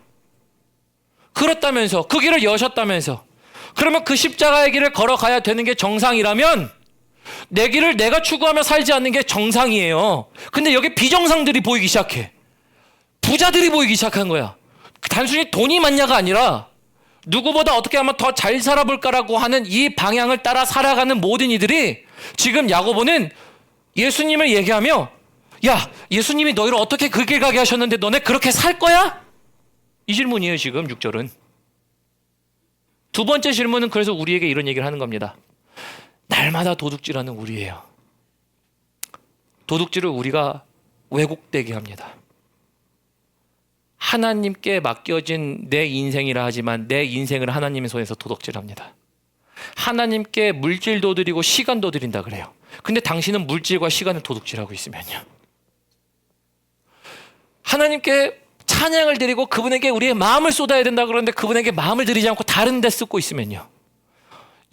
그렇다면서 그 길을 여셨다면서 그러면 그 십자가의 길을 걸어가야 되는 게 정상이라면 내 길을 내가 추구하며 살지 않는 게 정상이에요. 근데 여기 비정상들이 보이기 시작해. 부자들이 보이기 시작한 거야. 단순히 돈이 많냐가 아니라 누구보다 어떻게 하면 더 잘 살아볼까라고 하는 이 방향을 따라 살아가는 모든 이들이 지금 야고보는 예수님을 얘기하며 야, 예수님이 너희를 어떻게 그 길 가게 하셨는데 너네 그렇게 살 거야? 이 질문이에요. 지금 6절은. 두 번째 질문은 그래서 우리에게 이런 얘기를 하는 겁니다. 날마다 도둑질하는 우리예요. 도둑질을 우리가 왜곡되게 합니다. 하나님께 맡겨진 내 인생이라 하지만 내 인생을 하나님의 손에서 도둑질합니다. 하나님께 물질도 드리고 시간도 드린다 그래요. 근데 당신은 물질과 시간을 도둑질하고 있으면요. 하나님께 찬양을 드리고 그분에게 우리의 마음을 쏟아야 된다 그러는데 그분에게 마음을 드리지 않고 다른 데 쓰고 있으면요.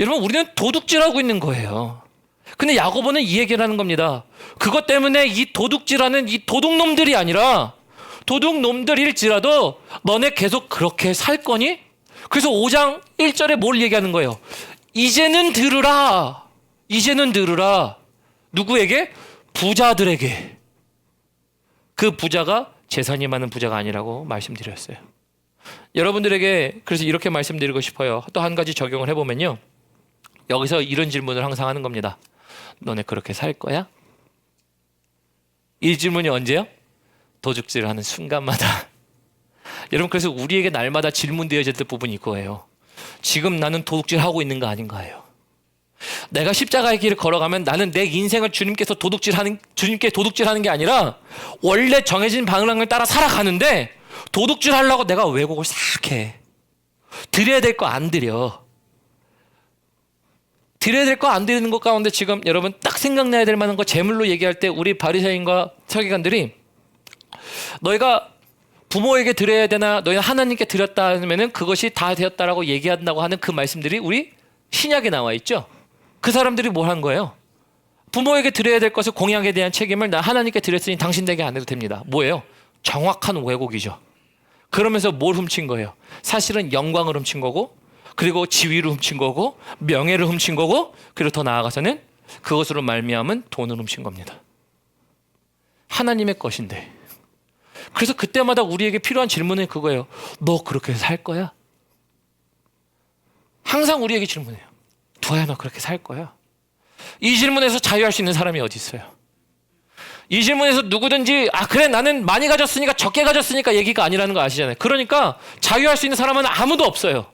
여러분, 우리는 도둑질하고 있는 거예요. 근데 야고보는 이 얘기를 하는 겁니다. 그것 때문에 이 도둑질하는 이 도둑놈들이 아니라 도둑놈들일지라도 너네 계속 그렇게 살 거니? 그래서 5장 1절에 뭘 얘기하는 거예요? 이제는 들으라. 이제는 들으라. 누구에게? 부자들에게. 그 부자가 재산이 많은 부자가 아니라고 말씀드렸어요. 여러분들에게 그래서 이렇게 말씀드리고 싶어요. 또 한 가지 적용을 해보면요. 여기서 이런 질문을 항상 하는 겁니다. 너네 그렇게 살 거야? 이 질문이 언제요? 도둑질을 하는 순간마다. 여러분, 그래서 우리에게 날마다 질문되어질 부분이 이거예요. 지금 나는 도둑질하고 있는 거 아닌가요? 내가 십자가의 길을 걸어가면 나는 내 인생을 주님께 도둑질하는 게 아니라 원래 정해진 방향을 따라 살아가는데 도둑질하려고 내가 왜곡을 싹 해. 드려야 될 거 안 드려. 드려야 될 거 안 드리는 것 가운데 지금 여러분 딱 생각나야 될 만한 거 제물로 얘기할 때 우리 바리새인과 서기관들이 너희가 부모에게 드려야 되나 너희는 하나님께 드렸다 하면은 그것이 다 되었다라고 얘기한다고 하는 그 말씀들이 우리 신약에 나와 있죠. 그 사람들이 뭘 한 거예요? 부모에게 드려야 될 것을 공양에 대한 책임을 나 하나님께 드렸으니 당신에게 안 해도 됩니다. 뭐예요? 정확한 왜곡이죠. 그러면서 뭘 훔친 거예요? 사실은 영광을 훔친 거고 그리고 지위를 훔친 거고 명예를 훔친 거고 그리고 더 나아가서는 그것으로 말미암은 돈을 훔친 겁니다. 하나님의 것인데. 그래서 그때마다 우리에게 필요한 질문은 그거예요. 너 그렇게 살 거야? 항상 우리에게 질문해요. 두아야, 너 그렇게 살 거야? 이 질문에서 자유할 수 있는 사람이 어디 있어요? 이 질문에서 누구든지 그래 나는 많이 가졌으니까 적게 가졌으니까 얘기가 아니라는 거 아시잖아요. 그러니까 자유할 수 있는 사람은 아무도 없어요.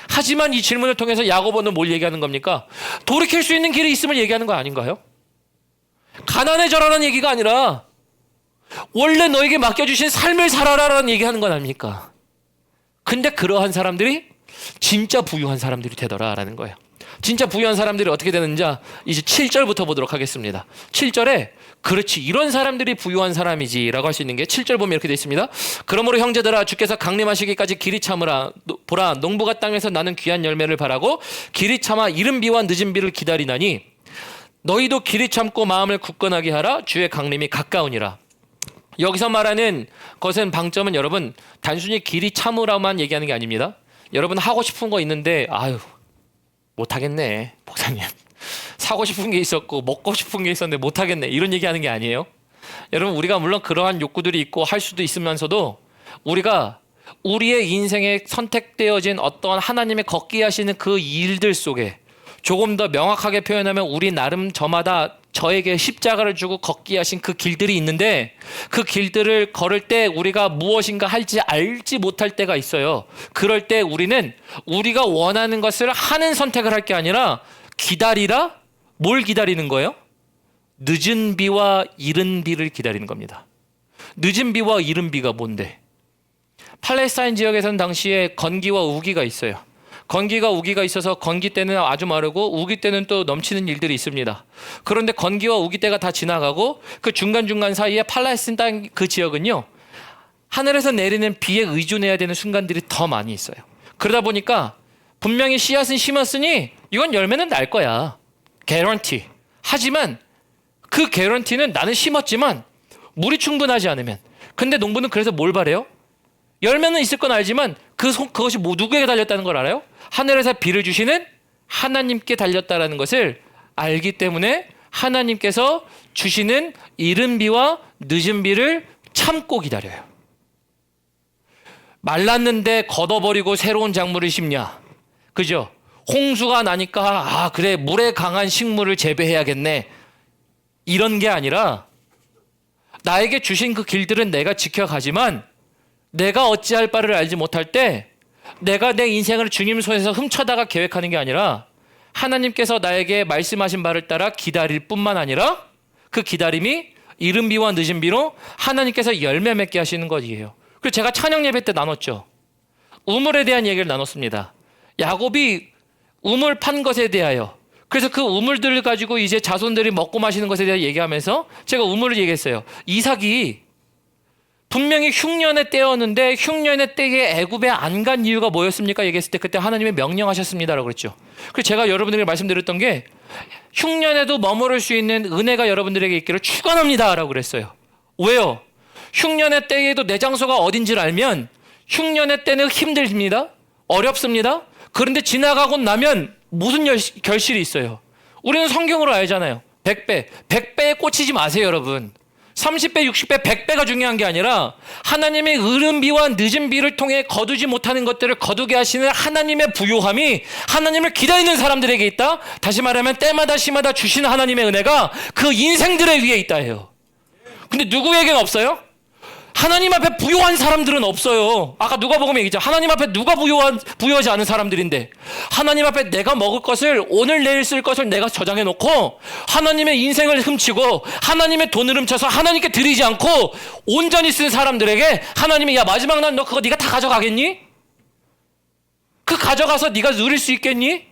하지만 이 질문을 통해서 야고보는 뭘 얘기하는 겁니까? 돌이킬 수 있는 길이 있음을 얘기하는 거 아닌가요? 가난해져라는 얘기가 아니라 원래 너에게 맡겨주신 삶을 살아라라는 얘기하는 건 아닙니까? 근데 그러한 사람들이 진짜 부유한 사람들이 되더라라는 거예요. 진짜 부유한 사람들이 어떻게 되는지 이제 7절부터 보도록 하겠습니다. 7절에 그렇지 이런 사람들이 부유한 사람이지 라고 할 수 있는 게 7절 보면 이렇게 되어 있습니다. 그러므로 형제들아 주께서 강림하시기까지 길이 참으라. 보라 농부가 땅에서 나는 귀한 열매를 바라고 길이 참아 이른 비와 늦은 비를 기다리나니 너희도 길이 참고 마음을 굳건하게 하라. 주의 강림이 가까우니라. 여기서 말하는 것은 방점은 여러분 단순히 길이 참으라만 얘기하는 게 아닙니다. 여러분 하고 싶은 거 있는데 못하겠네 목사님. 사고 싶은 게 있었고 먹고 싶은 게 있었는데 못하겠네 이런 얘기하는 게 아니에요. 여러분 우리가 물론 그러한 욕구들이 있고 할 수도 있으면서도 우리가 우리의 인생에 선택되어진 어떤 하나님의 걷게 하시는 그 일들 속에 조금 더 명확하게 표현하면 우리 나름 저마다 저에게 십자가를 주고 걷게 하신 그 길들이 있는데 그 길들을 걸을 때 우리가 무엇인가 할지 알지 못할 때가 있어요. 그럴 때 우리는 우리가 원하는 것을 하는 선택을 할 게 아니라 기다리라? 뭘 기다리는 거예요? 늦은 비와 이른 비를 기다리는 겁니다. 늦은 비와 이른 비가 뭔데? 팔레스타인 지역에서는 당시에 건기와 우기가 있어요. 건기가 우기가 있어서 건기 때는 아주 마르고 우기 때는 또 넘치는 일들이 있습니다. 그런데 건기와 우기 때가 다 지나가고 그 중간중간 사이에 팔레스타인 땅 그 지역은요. 하늘에서 내리는 비에 의존해야 되는 순간들이 더 많이 있어요. 그러다 보니까 분명히 씨앗은 심었으니 이건 열매는 날 거야. 개런티. 하지만 그 개런티는 나는 심었지만 물이 충분하지 않으면. 근데 농부는 그래서 뭘 바래요? 열매는 있을 건 알지만 그것이 누구에게 달렸다는 걸 알아요? 하늘에서 비를 주시는 하나님께 달렸다라는 것을 알기 때문에 하나님께서 주시는 이른 비와 늦은 비를 참고 기다려요. 말랐는데 걷어버리고 새로운 작물을 심냐? 그죠? 홍수가 나니까 그래 물에 강한 식물을 재배해야겠네. 이런 게 아니라 나에게 주신 그 길들은 내가 지켜가지만 내가 어찌할 바를 알지 못할 때 내가 내 인생을 주님 손에서 훔쳐다가 계획하는 게 아니라 하나님께서 나에게 말씀하신 바를 따라 기다릴 뿐만 아니라 그 기다림이 이른 비와 늦은 비로 하나님께서 열매 맺게 하시는 것이에요. 그리고 제가 찬양 예배 때 나눴죠. 우물에 대한 얘기를 나눴습니다. 야곱이 우물 판 것에 대하여, 그래서 그 우물들을 가지고 이제 자손들이 먹고 마시는 것에 대해 얘기하면서 제가 우물을 얘기했어요. 이삭이 분명히 흉년의 때였는데 흉년의 때에 애굽에 안 간 이유가 뭐였습니까? 얘기했을 때 그때 하나님이 명령하셨습니다라고 그랬죠. 그래서 제가 여러분들에게 말씀드렸던 게 흉년에도 머무를 수 있는 은혜가 여러분들에게 있기를 축원합니다라고 그랬어요. 왜요? 흉년의 때에도 내 장소가 어딘지를 알면 흉년의 때는 힘듭니다. 어렵습니다. 그런데 지나가고 나면 무슨 결실이 있어요? 우리는 성경으로 알잖아요. 100배, 100배에 꽂히지 마세요, 여러분. 30배, 60배, 100배가 중요한 게 아니라 하나님의 이른 비와 늦은 비를 통해 거두지 못하는 것들을 거두게 하시는 하나님의 부요함이 하나님을 기다리는 사람들에게 있다. 다시 말하면 때마다 시마다 주시는 하나님의 은혜가 그 인생들의 위에 있다 해요. 근데 누구에게는 없어요? 하나님 앞에 부요한 사람들은 없어요. 아까 누가복음에 얘기했죠. 하나님 앞에 누가 부요하지 않은 사람들인데, 하나님 앞에 내가 먹을 것을, 오늘 내일 쓸 것을 내가 저장해 놓고 하나님의 인생을 훔치고 하나님의 돈을 훔쳐서 하나님께 드리지 않고 온전히 쓴 사람들에게 하나님이 야 마지막 날 너 그거 네가 다 가져가겠니? 그 가져가서 네가 누릴 수 있겠니?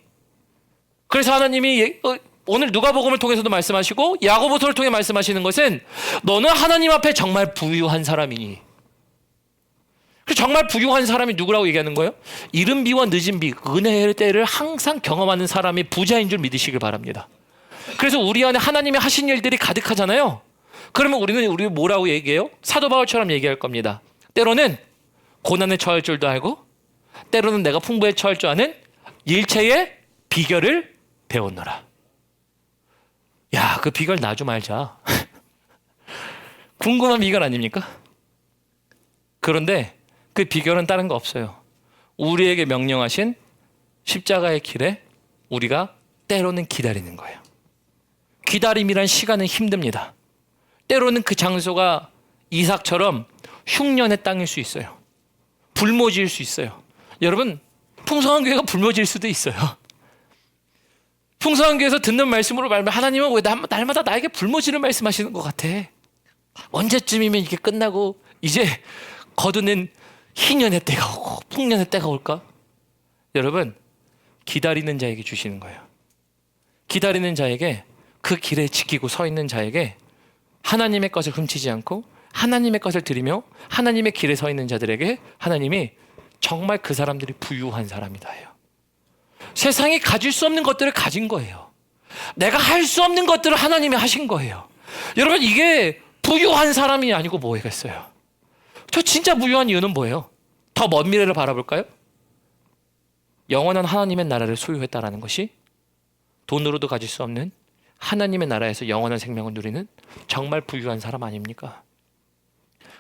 그래서 하나님이 오늘 누가복음을 통해서도 말씀하시고 야고보서를 통해 말씀하시는 것은 너는 하나님 앞에 정말 부유한 사람이니. 정말 부유한 사람이 누구라고 얘기하는 거예요? 이른 비와 늦은 비, 은혜의 때를 항상 경험하는 사람이 부자인 줄 믿으시길 바랍니다. 그래서 우리 안에 하나님이 하신 일들이 가득하잖아요. 그러면 우리 뭐라고 얘기해요? 사도 바울처럼 얘기할 겁니다. 때로는 고난에 처할 줄도 알고 때로는 내가 풍부에 처할 줄 아는 일체의 비결을 배웠노라. 야, 그 비결 나 좀 알자. 궁금한 비결 아닙니까? 그런데 그 비결은 다른 거 없어요. 우리에게 명령하신 십자가의 길에 우리가 때로는 기다리는 거예요. 기다림이란 시간은 힘듭니다. 때로는 그 장소가 이삭처럼 흉년의 땅일 수 있어요. 불모지일 수 있어요. 여러분, 풍성한 교회가 불모지일 수도 있어요. 풍성한 교회에서 듣는 말씀으로 말하면 하나님은 왜 날마다 나에게 불모지를 말씀하시는 것 같아? 언제쯤이면 이게 끝나고 이제 거두는 희년의 때가 오고 풍년의 때가 올까? 여러분, 기다리는 자에게 주시는 거예요. 기다리는 자에게, 그 길에 지키고 서 있는 자에게 하나님의 것을 훔치지 않고 하나님의 것을 드리며 하나님의 길에 서 있는 자들에게 하나님이 정말 그 사람들이 부유한 사람이다 해요. 세상이 가질 수 없는 것들을 가진 거예요. 내가 할 수 없는 것들을 하나님이 하신 거예요. 여러분, 이게 부유한 사람이 아니고 뭐겠어요? 저 진짜 부유한 이유는 뭐예요? 더 먼 미래를 바라볼까요? 영원한 하나님의 나라를 소유했다라는 것이 돈으로도 가질 수 없는 하나님의 나라에서 영원한 생명을 누리는 정말 부유한 사람 아닙니까?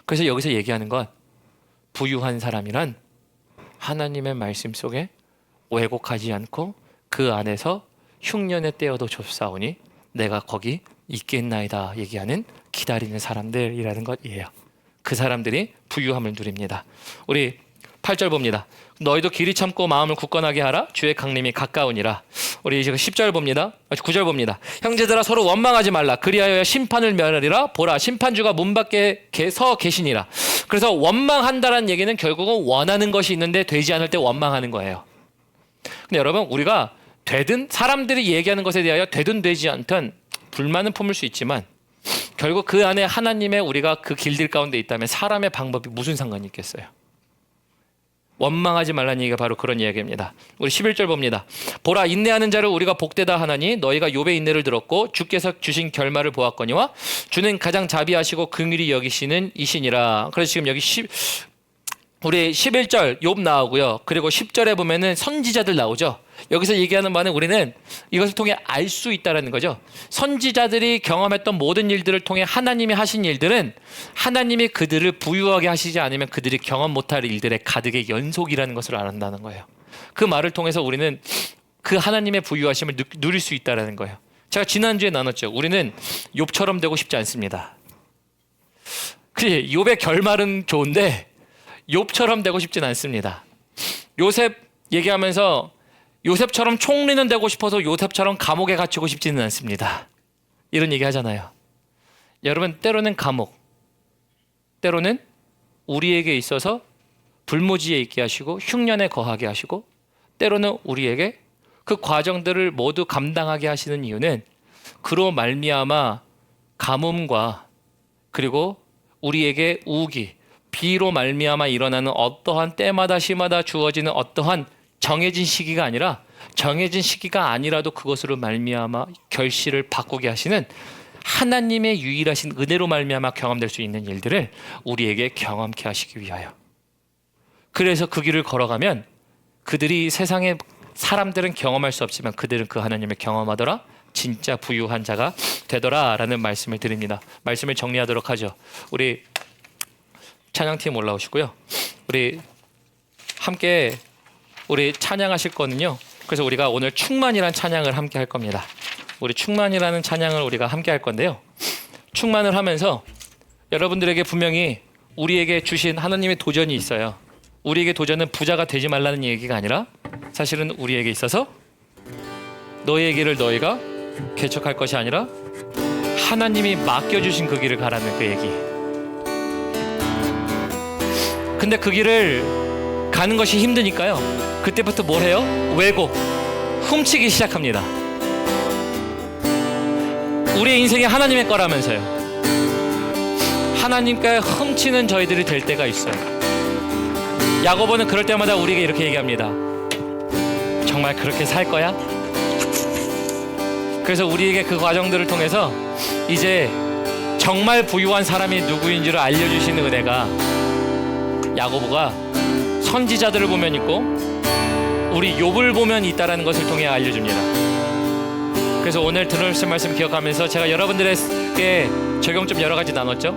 그래서 여기서 얘기하는 건 부유한 사람이란 하나님의 말씀 속에 왜곡하지 않고 그 안에서 흉년의 때여도 좁사오니 내가 거기 있겠나이다 얘기하는 기다리는 사람들이라는 것이에요. 그 사람들이 부유함을 누립니다. 우리 8절 봅니다. 너희도 길이 참고 마음을 굳건하게 하라. 주의 강림이 가까우니라. 우리 이제 10절 봅니다. 9절 봅니다. 형제들아 서로 원망하지 말라. 그리하여 심판을 면하리라. 보라 심판주가 문 밖에 서 계시니라. 그래서 원망한다라는 얘기는 결국은 원하는 것이 있는데 되지 않을 때 원망하는 거예요. 근데 여러분, 우리가 되든 사람들이 얘기하는 것에 대하여 되든 되지 않든 불만은 품을 수 있지만 결국 그 안에 하나님의 우리가 그 길들 가운데 있다면 사람의 방법이 무슨 상관이 있겠어요? 원망하지 말라는 얘기가 바로 그런 이야기입니다. 우리 11절 봅니다. 보라 인내하는 자를 우리가 복되다 하나니 너희가 욥의 인내를 들었고 주께서 주신 결말을 보았거니와 주는 가장 자비하시고 긍휼히 여기시는 이시니라. 그래서 지금 여기 우리 11절 욥 나오고요. 그리고 10절에 보면은 선지자들 나오죠. 여기서 얘기하는 바는 우리는 이것을 통해 알 수 있다는 거죠. 선지자들이 경험했던 모든 일들을 통해 하나님이 하신 일들은 하나님이 그들을 부유하게 하시지 않으면 그들이 경험 못할 일들의 가득의 연속이라는 것을 알았다는 거예요. 그 말을 통해서 우리는 그 하나님의 부유하심을 누릴 수 있다는 거예요. 제가 지난주에 나눴죠. 우리는 욥처럼 되고 싶지 않습니다. 그래, 욥의 결말은 좋은데 욥처럼 되고 싶진 않습니다. 요셉 얘기하면서 요셉처럼 총리는 되고 싶어서 요셉처럼 감옥에 갇히고 싶지는 않습니다. 이런 얘기 하잖아요. 여러분, 때로는 감옥, 때로는 우리에게 있어서 불모지에 있게 하시고 흉년에 거하게 하시고, 때로는 우리에게 그 과정들을 모두 감당하게 하시는 이유는 그로 말미암아 가뭄과 그리고 우리에게 우기, 비로 말미암아 일어나는 어떠한 때마다 시마다 주어지는 어떠한 정해진 시기가 아니라, 정해진 시기가 아니라도 그것으로 말미암아 결실을 바꾸게 하시는 하나님의 유일하신 은혜로 말미암아 경험될 수 있는 일들을 우리에게 경험케 하시기 위하여. 그래서 그 길을 걸어가면 그들이 세상의 사람들은 경험할 수 없지만 그들은 그 하나님을 경험하더라, 진짜 부유한 자가 되더라 라는 말씀을 드립니다. 말씀을 정리하도록 하죠. 우리 찬양팀 올라오시고요. 우리 함께 우리 찬양하실 거는요, 그래서 우리가 오늘 충만이라는 찬양을 함께 할 겁니다. 우리 충만이라는 찬양을 우리가 함께 할 건데요, 충만을 하면서 여러분들에게 분명히 우리에게 주신 하나님의 도전이 있어요. 우리에게 도전은 부자가 되지 말라는 얘기가 아니라 사실은 우리에게 있어서 너의 길을 너희가 개척할 것이 아니라 하나님이 맡겨주신 그 길을 가라는 그 얘기. 근데 그 길을 가는 것이 힘드니까요, 그때부터 뭘 해요? 왜곡, 훔치기 시작합니다. 우리의 인생이 하나님의 거라면서요. 하나님께 훔치는 저희들이 될 때가 있어요. 야고보는 그럴 때마다 우리에게 이렇게 얘기합니다. 정말 그렇게 살 거야? 그래서 우리에게 그 과정들을 통해서 이제 정말 부유한 사람이 누구인지를 알려주시는 은혜가 야고보가 선지자들을 보면 있고 우리 욥을 보면 있다라는 것을 통해 알려줍니다. 그래서 오늘 들으실 말씀 기억하면서 제가 여러분들에게 적용점 여러 가지 나눴죠.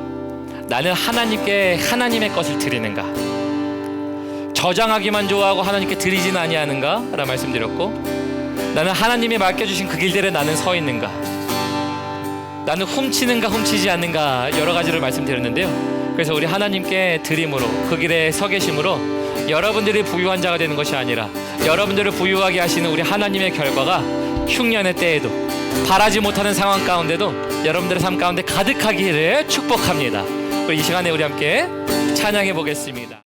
나는 하나님께 하나님의 것을 드리는가, 저장하기만 좋아하고 하나님께 드리지는 아니하는가 라는 말씀드렸고, 나는 하나님이 맡겨주신 그 길들에 나는 서 있는가, 나는 훔치는가 훔치지 않는가, 여러 가지를 말씀드렸는데요. 그래서 우리 하나님께 드림으로 그 길에 서 계심으로 여러분들이 부유한 자가 되는 것이 아니라 여러분들을 부유하게 하시는 우리 하나님의 결과가 흉년의 때에도 바라지 못하는 상황 가운데도 여러분들의 삶 가운데 가득하기를 축복합니다. 우리 이 시간에 우리 함께 찬양해 보겠습니다.